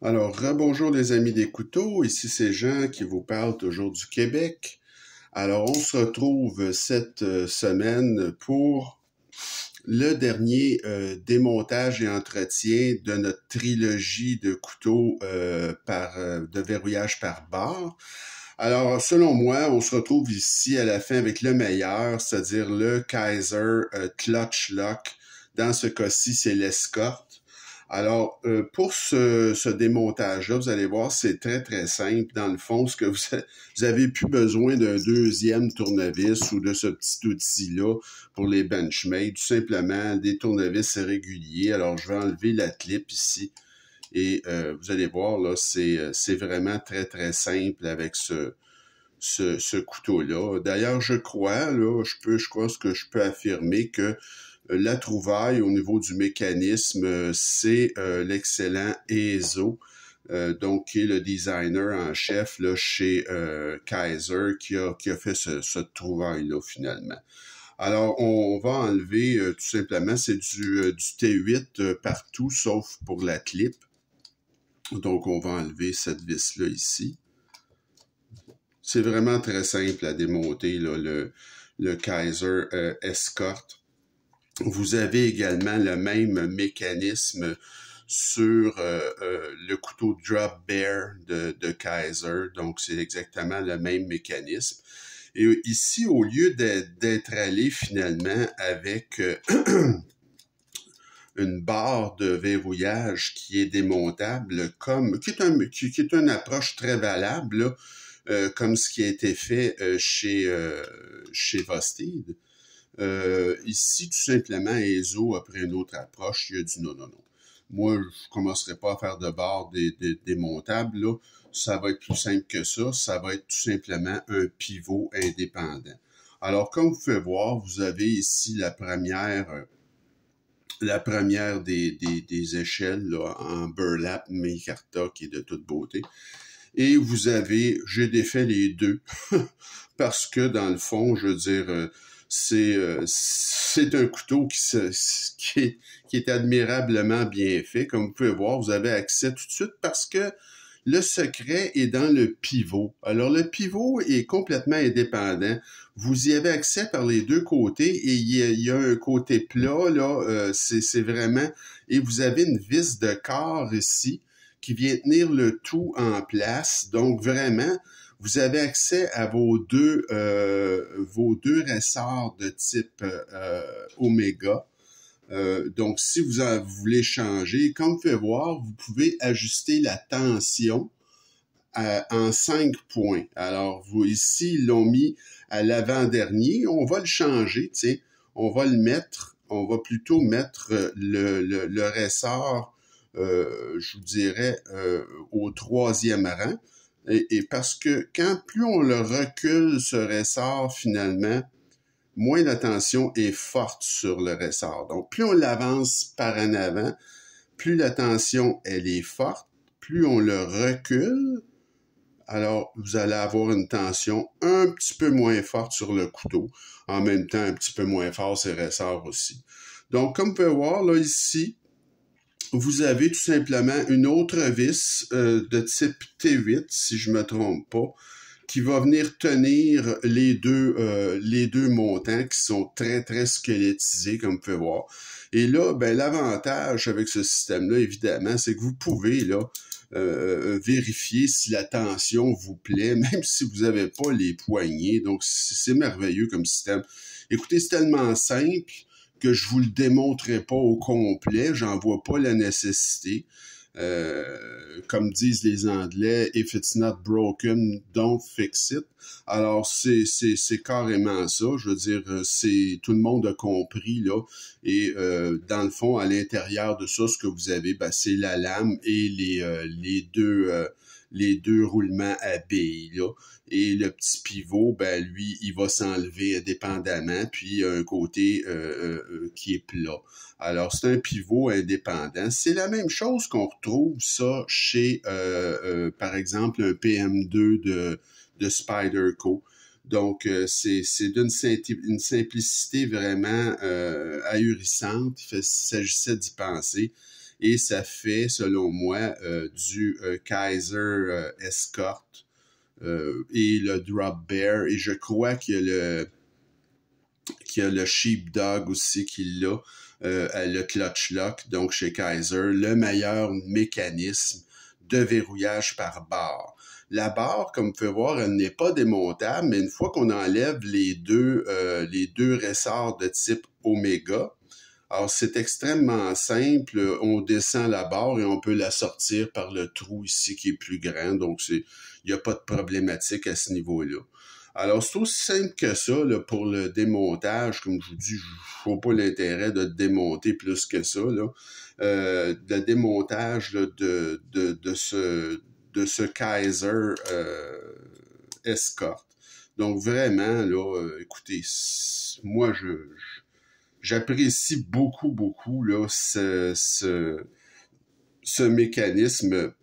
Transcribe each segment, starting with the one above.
Alors, rebonjour les amis des couteaux, ici c'est Jean qui vous parle toujours du Québec. Alors, on se retrouve cette semaine pour le dernier démontage et entretien de notre trilogie de couteaux de verrouillage par barre. Alors, selon moi, on se retrouve ici à la fin avec le meilleur, c'est-à-dire le Kaiser Clutch Lock. Dans ce cas-ci, c'est l'escorte. Alors, pour ce démontage-là, vous allez voir, c'est très, très simple. Dans le fond, vous avez plus besoin d'un deuxième tournevis ou de ce petit outil-là pour les Benchmade. Tout simplement, des tournevis réguliers. Alors, je vais enlever la clip ici. Et vous allez voir, là, c'est vraiment très, très simple avec ce couteau-là. D'ailleurs, je crois que je peux affirmer que la trouvaille au niveau du mécanisme, c'est l'excellent Ezo, donc qui est le designer en chef là, chez Kaiser, qui a fait cette trouvaille-là finalement. Alors, on va enlever tout simplement, c'est du T8 partout, sauf pour la clip. Donc, on va enlever cette vis-là ici. C'est vraiment très simple à démonter, là, le Kaiser Escort. Vous avez également le même mécanisme sur le couteau Drop Bear de Kaiser. Donc, c'est exactement le même mécanisme. Et ici, au lieu d'être allé finalement avec une barre de verrouillage qui est démontable, qui est une approche très valable, là, comme ce qui a été fait chez Vostede. Ici, tout simplement, Ezo a pris une autre approche. Il a dit non. Moi, je ne commencerai pas à faire de barres démontables. Là. Ça va être plus simple que ça. Ça va être tout simplement un pivot indépendant. Alors, comme vous pouvez voir, vous avez ici la première des échelles là, en burlap micarta qui est de toute beauté. Et j'ai défait les deux parce que dans le fond, je veux dire, c'est un couteau qui est admirablement bien fait. Comme vous pouvez voir, vous avez accès tout de suite parce que le secret est dans le pivot. Alors, le pivot est complètement indépendant. Vous y avez accès par les deux côtés et il y a un côté plat, là, c'est vraiment... Et vous avez une vis de corps ici qui vient tenir le tout en place. Donc, vraiment, vous avez accès à vos deux ressorts de type Omega. Donc, si vous voulez changer, comme vous pouvez voir, vous pouvez ajuster la tension en 5 points. Alors, ici, ils l'ont mis à l'avant-dernier. On va le changer, tu sais. On va plutôt mettre le ressort, je vous dirais, au 3e rang. Et parce que plus on le recule, ce ressort, finalement, moins la tension est forte sur le ressort. Donc, plus on l'avance par en avant, plus la tension, elle est forte. Plus on le recule, alors vous allez avoir une tension un petit peu moins forte sur le couteau. En même temps, un petit peu moins fort ses ressorts aussi. Donc, comme vous pouvez voir, là, ici, vous avez tout simplement une autre vis de type T8, si je ne me trompe pas, qui va venir tenir les deux montants qui sont très, très squelettisés, comme vous pouvez voir. Et là, ben, l'avantage avec ce système-là, évidemment, c'est que vous pouvez là vérifier si la tension vous plaît, même si vous n'avez pas les poignées. Donc, c'est merveilleux comme système. Écoutez, c'est tellement simple que je vous le démontrerai pas au complet. J'en vois pas la nécessité. Comme disent les Anglais, if it's not broken, don't fix it. Alors, c'est carrément ça. Je veux dire, tout le monde a compris, là. Et dans le fond, à l'intérieur de ça, ce que vous avez, ben, c'est la lame et les deux roulements à billes, là. Et le petit pivot, ben lui, il va s'enlever indépendamment, puis il y a un côté qui est plat. Alors, c'est un pivot indépendant. C'est la même chose qu'on retrouve ça chez, par exemple, un PM2 de Spyderco. Donc, c'est une simplicité vraiment ahurissante. Il s'agissait d'y penser. et ça fait, selon moi, du Kaiser Escort et le Drop Bear, et je crois qu'il y a le Sheepdog aussi qui l'a, le Clutch Lock, donc chez Kaiser, le meilleur mécanisme de verrouillage par barre. La barre, comme vous pouvez voir, elle n'est pas démontable, mais une fois qu'on enlève les deux ressorts de type Omega, alors c'est extrêmement simple, on descend la barre et on peut la sortir par le trou ici qui est plus grand, donc il n'y a pas de problématique à ce niveau-là. Alors, c'est aussi simple que ça là, pour le démontage. Comme je vous dis, je ne vois pas l'intérêt de démonter plus que ça. Là. Le démontage là, de ce Kaiser Escort. Donc, vraiment, là, écoutez, moi, j'apprécie beaucoup, beaucoup là, ce mécanisme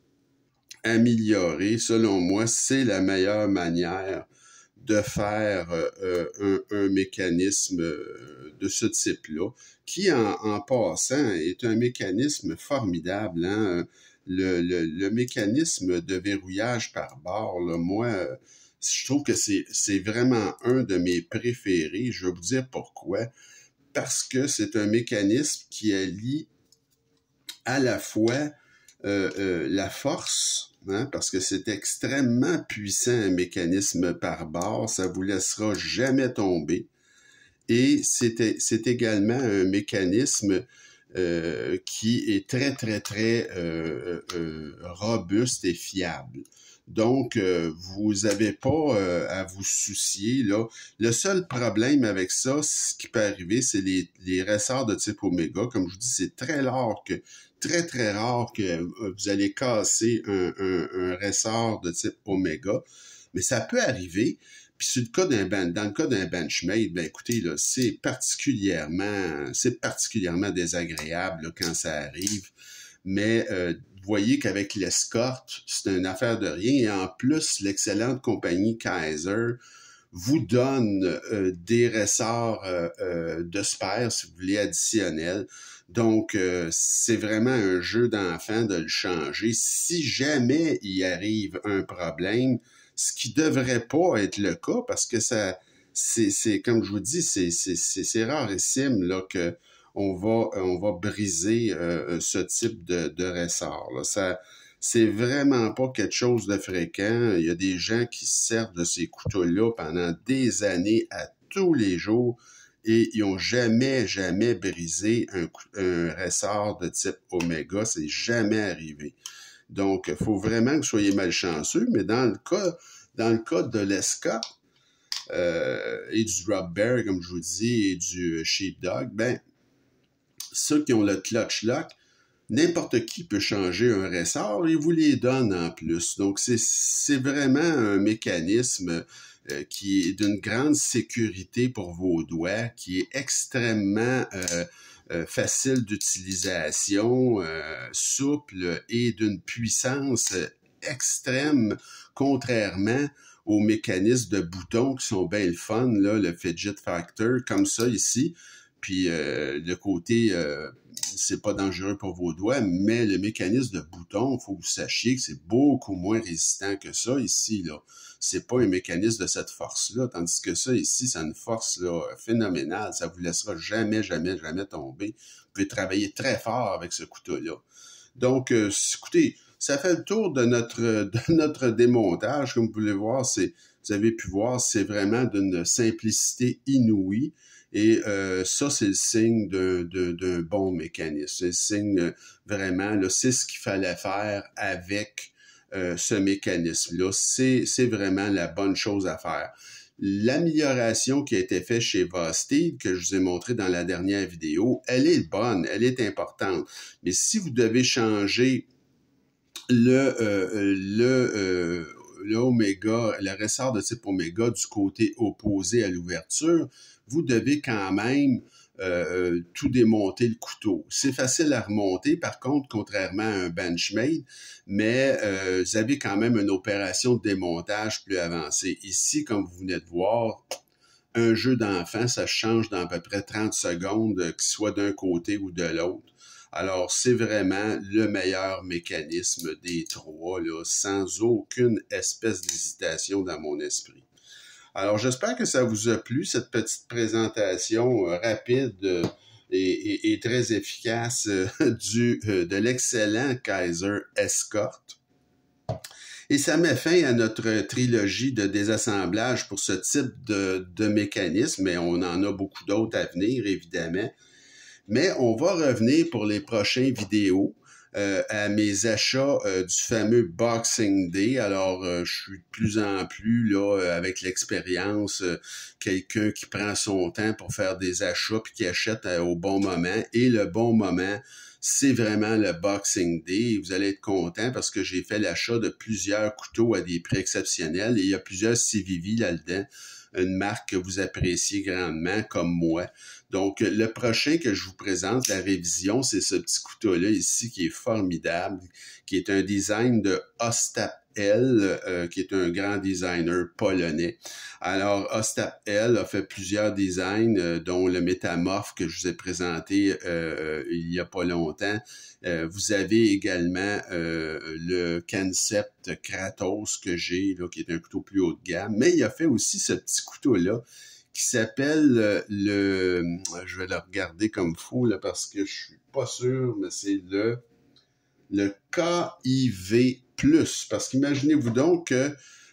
amélioré. Selon moi, c'est la meilleure manière de faire un mécanisme de ce type-là, qui, en passant, est un mécanisme formidable. Hein? Le mécanisme de verrouillage par barre, là, moi, je trouve que c'est vraiment un de mes préférés. Je vais vous dire pourquoi. Parce que c'est un mécanisme qui allie à la fois la force, hein, parce que c'est extrêmement puissant un mécanisme par barre, ça vous laissera jamais tomber. Et c'est également un mécanisme qui est très, très, très robuste et fiable. Donc, vous n'avez pas à vous soucier, là. Le seul problème avec ça, ce qui peut arriver, c'est les ressorts de type Omega. Comme je vous dis, c'est très rare que vous allez casser un ressort de type Omega. Mais ça peut arriver. Puis dans le cas d'un Benchmade, ben écoutez, là, c'est particulièrement désagréable là, quand ça arrive. Mais vous voyez qu'avec l'escorte, c'est une affaire de rien. Et en plus, l'excellente compagnie Kaiser vous donne des ressorts de spare, si vous voulez, additionnels. Donc, c'est vraiment un jeu d'enfant de le changer. Si jamais il arrive un problème, ce qui devrait pas être le cas, parce que c'est comme je vous dis, c'est rarissime là que on va briser ce type de ressort. Là. C'est vraiment pas quelque chose de fréquent. Il y a des gens qui se servent de ces couteaux-là pendant des années à tous les jours et ils n'ont jamais brisé un ressort de type Omega. C'est jamais arrivé. Donc, il faut vraiment que vous soyez malchanceux, mais dans le cas de l'Escort et du Drop Bear, comme je vous dis, et du Sheepdog, ben, ceux qui ont le Clutch Lock, n'importe qui peut changer un ressort et vous les donne en plus. Donc, c'est vraiment un mécanisme qui est d'une grande sécurité pour vos doigts, qui est extrêmement facile d'utilisation, souple et d'une puissance extrême, contrairement aux mécanismes de boutons qui sont bien le fun, là, le Fidget Factor, comme ça ici. Puis le côté, c'est pas dangereux pour vos doigts, mais le mécanisme de bouton, il faut que vous sachiez que c'est beaucoup moins résistant que ça ici, là. C'est pas un mécanisme de cette force-là, tandis que ça ici, c'est une force là, phénoménale. Ça vous laissera jamais tomber. Vous pouvez travailler très fort avec ce couteau-là. Donc, écoutez, ça fait le tour de notre démontage. Comme vous pouvez voir, vous avez pu voir, c'est vraiment d'une simplicité inouïe. Et ça, c'est le signe d'un bon mécanisme. C'est le signe vraiment, là, c'est ce qu'il fallait faire avec ce mécanisme-là. C'est vraiment la bonne chose à faire. L'amélioration qui a été faite chez Vosted, que je vous ai montré dans la dernière vidéo, elle est bonne, elle est importante. Mais si vous devez changer le Omega, le ressort de type Omega du côté opposé à l'ouverture, vous devez quand même tout démonter le couteau. C'est facile à remonter, par contre, contrairement à un Benchmade, mais vous avez quand même une opération de démontage plus avancée. Ici, comme vous venez de voir, un jeu d'enfant, ça change dans à peu près 30 secondes, qu'il soit d'un côté ou de l'autre. Alors, c'est vraiment le meilleur mécanisme des trois, là, sans aucune espèce d'hésitation dans mon esprit. Alors, j'espère que ça vous a plu, cette petite présentation rapide et très efficace de l'excellent Kaiser Escort. Et ça met fin à notre trilogie de désassemblage pour ce type de mécanisme, mais on en a beaucoup d'autres à venir, évidemment. Mais on va revenir pour les prochaines vidéos à mes achats du fameux Boxing Day. Alors, je suis de plus en plus, là, avec l'expérience, quelqu'un qui prend son temps pour faire des achats puis qui achète au bon moment. Et le bon moment, c'est vraiment le Boxing Day. Vous allez être content parce que j'ai fait l'achat de plusieurs couteaux à des prix exceptionnels et il y a plusieurs CVV là-dedans, une marque que vous appréciez grandement comme moi. Donc, le prochain que je vous présente, la révision, c'est ce petit couteau-là ici qui est formidable, qui est un design de Ostap L, qui est un grand designer polonais. Alors, Ostap L a fait plusieurs designs, dont le Métamorphe que je vous ai présenté il y a pas longtemps. Vous avez également le Concept Kratos que j'ai, là, qui est un couteau plus haut de gamme. Mais il a fait aussi ce petit couteau-là qui s'appelle je vais le regarder comme fou là, parce que je suis pas sûr, mais c'est le KIV+. Parce qu'imaginez-vous donc que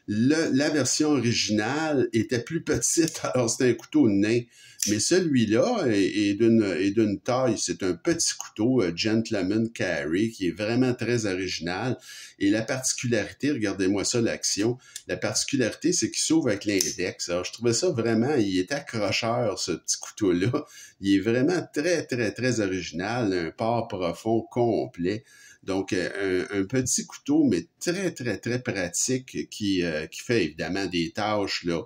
la version originale était plus petite, alors c'était un couteau nain. Mais celui-là est d'une taille, c'est un petit couteau Gentleman Carry qui est vraiment très original. Et la particularité, regardez-moi ça, l'action, la particularité, c'est qu'il s'ouvre avec l'index. Alors, je trouvais ça vraiment, il est accrocheur, ce petit couteau-là. Il est vraiment très, très, très original, un port profond complet. Donc, un petit couteau, mais très, très, très pratique qui fait évidemment des tâches, là.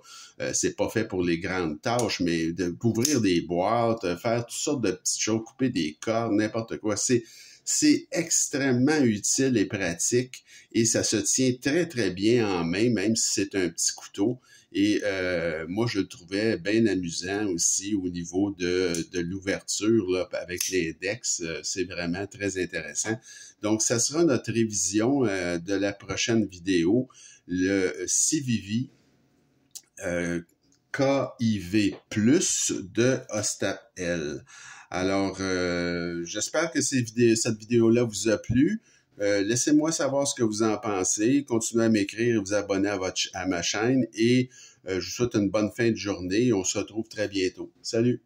C'est pas fait pour les grandes tâches, mais d'ouvrir des boîtes, faire toutes sortes de petites choses, couper des cordes, n'importe quoi. C'est extrêmement utile et pratique et ça se tient très, très bien en main, même si c'est un petit couteau. Et moi, je le trouvais bien amusant aussi au niveau de l'ouverture là, avec l'index. C'est vraiment très intéressant. Donc, ça sera notre révision de la prochaine vidéo, le CVV KIV+ de Ostap L. Alors, j'espère que cette vidéo-là vous a plu. Laissez-moi savoir ce que vous en pensez. Continuez à m'écrire, vous abonner à ma chaîne et je vous souhaite une bonne fin de journée. On se retrouve très bientôt. Salut!